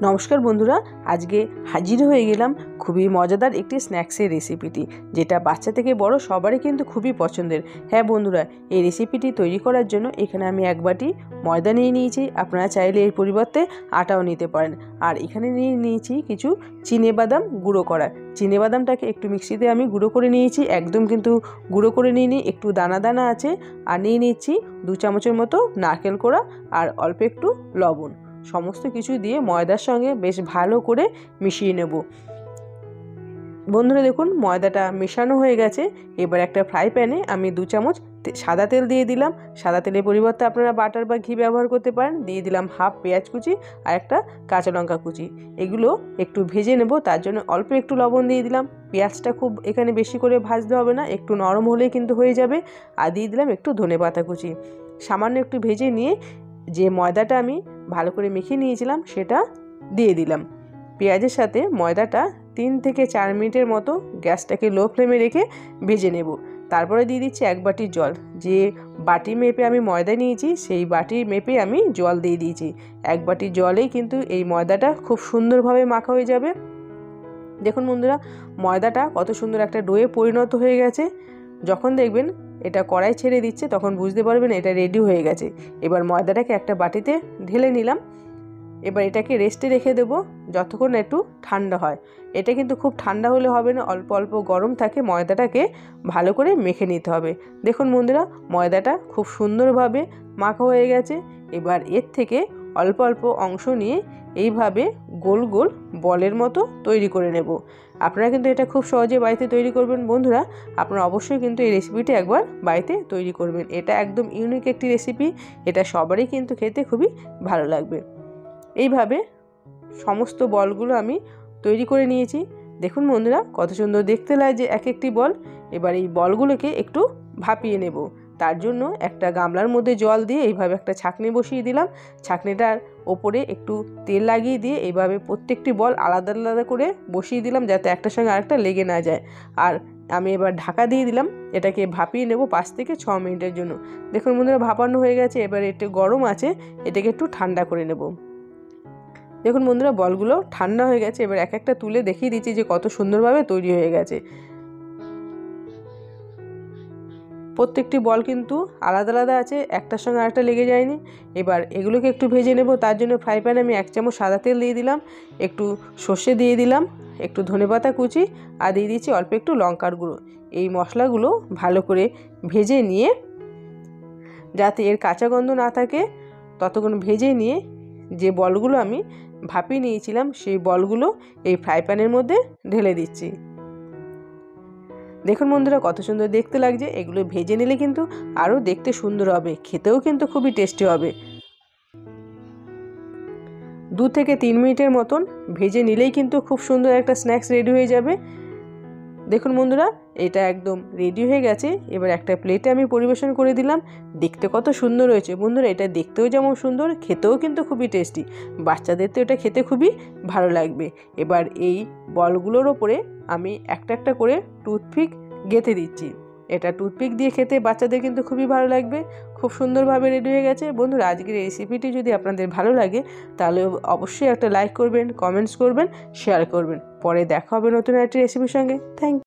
নমস্কার বন্ধুরা, আজকে হাজির হয়ে গেলাম খুবই মজাদার একটি স্ন্যাক্সের রেসিপিটি, যেটা বাচ্চা থেকে বড় সবারই কিন্তু খুবই পছন্দের। হ্যাঁ বন্ধুরা, এই রেসিপিটি তৈরি করার জন্য এখানে আমি এক বাটি ময়দা নিয়ে নিয়েছি। আপনারা চাইলে এর পরিবর্তে আটাও নিতে পারেন। আর এখানে নিয়ে নিয়েছি কিছু চিনেবাদাম গুঁড়ো করা। চিনেবাদামটাকে একটু মিক্সিতে আমি গুঁড়ো করে নিয়েছি, একদম কিন্তু গুঁড়ো করে নিয়ে একটু দানা দানা আছে। আর নিয়ে নিচ্ছি 2 চামচের মতো নারকেল কোড়া আর অল্প একটু লবণ। সমস্ত কিছু দিয়ে ময়দার সঙ্গে বেশ ভালো করে মিশিয়ে নেব। বন্ধুরা দেখুন, ময়দাটা মেশানো হয়ে গেছে। এবার একটা ফ্রাই প্যানে আমি 2 চামচ সাদা তেল দিয়ে দিলাম। সাদা তেলের পরিবর্তে আপনারা বাটার বা ঘি ব্যবহার করতে পারেন। দিয়ে দিলাম হাফ পেঁয়াজ কুচি আর একটা কাঁচা লঙ্কা কুচি। এগুলো একটু ভেজে নেব, তার জন্য অল্প একটু লবণ দিয়ে দিলাম। পেঁয়াজটা খুব এখানে বেশি করে ভাজতে হবে না, একটু নরম হলেই কিন্তু হয়ে যাবে। আর দিয়ে দিলাম একটু ধনেপাতা কুচি। সামান্য একটু ভেজে নিয়ে যে ময়দাটা আমি ভালো করে মেখে নিয়েছিলাম সেটা দিয়ে দিলাম। পেঁয়াজের সাথে ময়দাটা 3 থেকে 4 মিনিটের মতো গ্যাসটাকে লো ফ্লেমে রেখে ভেজে নেব। তারপরে দিয়ে দিচ্ছি 1 বাটি জল। যে বাটি মেপে আমি ময়দা নিয়েছি সেই বাটি মেপে আমি জল দিয়ে দিয়েছি। 1 বাটি জলেই কিন্তু এই ময়দাটা খুব সুন্দরভাবে মাখা হয়ে যাবে। দেখুন বন্ধুরা, ময়দাটা কত সুন্দর একটা ডোয়ে পরিণত হয়ে গেছে। যখন দেখবেন এটা কড়াই ছেড়ে দিচ্ছে তখন বুঝতে পারবেন এটা রেডি হয়ে গেছে। এবার ময়দাটাকে একটা বাটিতে ঢেলে নিলাম। এবার এটাকে রেস্টে রেখে দেব যতক্ষণ একটু ঠান্ডা হয়। এটা কিন্তু খুব ঠান্ডা হলে হবে না, অল্প অল্প গরম থাকে। ময়দাটাকে ভালো করে মেখে নিতে হবে। দেখুন বন্ধুরা, ময়দাটা খুব সুন্দরভাবে মাখা হয়ে গেছে। এবার এর থেকে অল্প অল্প অংশ নিয়ে এইভাবে গোল গোল বলের মতো তৈরি করে নেব। আপনারা কিন্তু এটা খুব সহজে বাড়িতে তৈরি করবেন। বন্ধুরা, আপনারা অবশ্যই কিন্তু এই রেসিপিটি একবার বাড়িতে তৈরি করবেন। এটা একদম ইউনিক একটি রেসিপি, এটা সবারই কিন্তু খেতে খুবই ভালো লাগবে। এইভাবে সমস্ত বলগুলো আমি তৈরি করে নিয়েছি। দেখুন বন্ধুরা, কত সুন্দর দেখতে লাগছে এক একটি বল। এবার এই বলগুলোকে একটু ভাপিয়ে নেব। তার জন্য একটা গামলার মধ্যে জল দিয়ে এইভাবে একটা ছাঁকনি বসিয়ে দিলাম। ছাঁকনিটার ওপরে একটু তেল লাগিয়ে দিয়ে এইভাবে প্রত্যেকটি বল আলাদা আলাদা করে বসিয়ে দিলাম, যাতে একটার সঙ্গে আরেকটা লেগে না যায়। আর আমি এবার ঢাকা দিয়ে দিলাম। এটাকে ভাপিয়ে নেব 5 থেকে 6 মিনিটের জন্য। দেখুন বন্ধুরা, ভাপানো হয়ে গেছে। এবার একটু গরম আছে, এটাকে একটু ঠান্ডা করে নেব। দেখুন বন্ধুরা, বলগুলো ঠান্ডা হয়ে গেছে। এবার এক একটা তুলে দেখিয়ে দিচ্ছি যে কত সুন্দরভাবে তৈরি হয়ে গেছে। প্রত্যেকটি বল কিন্তু আলাদা আলাদা আছে, একটার সঙ্গে আরেকটা লেগে যায়নি। এবার এগুলোকে একটু ভেজে নেব। তার জন্য ফ্রাই প্যানে আমি 1 চামচ সাদা তেল দিয়ে দিলাম, একটু সর্ষে দিয়ে দিলাম, একটু ধনেপাতা কুচি আর দিয়ে দিচ্ছি অল্প একটু লঙ্কার গুঁড়ো। এই মশলাগুলো ভালো করে ভেজে নিয়ে, যাতে এর কাঁচা গন্ধ না থাকে, ততক্ষণ ভেজে নিয়ে যে বলগুলো আমি ভাপিয়ে নিয়েছিলাম সেই বলগুলো এই ফ্রাই প্যানের মধ্যে ঢেলে দিচ্ছি। দেখুন বন্ধুরা, কত সুন্দর দেখতে লাগছে। এগুলো ভেজে নিলে কিন্তু আরও দেখতে সুন্দর হবে, খেতেও কিন্তু খুবই টেস্টি হবে। 2 থেকে 3 মিনিটের মতন ভেজে নিলেই কিন্তু খুব সুন্দর একটা স্ন্যাক্স রেডি হয়ে যাবে। দেখুন বন্ধুরা, এটা একদম রেডি হয়ে গেছে। এবার একটা প্লেটে আমি পরিবেশন করে দিলাম। দেখতে কত সুন্দর হয়েছে বন্ধুরা, এটা দেখতেও যেমন সুন্দর, খেতেও কিন্তু খুবই টেস্টি। বাচ্চাদের তো এটা খেতে খুবই ভালো লাগবে। এবার এই বলগুলোর ওপরে আমি একটা একটা করে টুথপিক গেঁথে দিচ্ছি। এটা টুথপিক দিয়ে খেতে বাচ্চাদের কিন্তু খুবই ভালো লাগবে। খুব সুন্দরভাবে রেডি হয়ে গেছে। বন্ধুরা, আজকের এই রেসিপিটি যদি আপনাদের ভালো লাগে তাহলে অবশ্যই একটা লাইক করবেন, কমেন্টস করবেন, শেয়ার করবেন। পরে দেখা হবে নতুন একটি রেসিপির সঙ্গে। Thank you.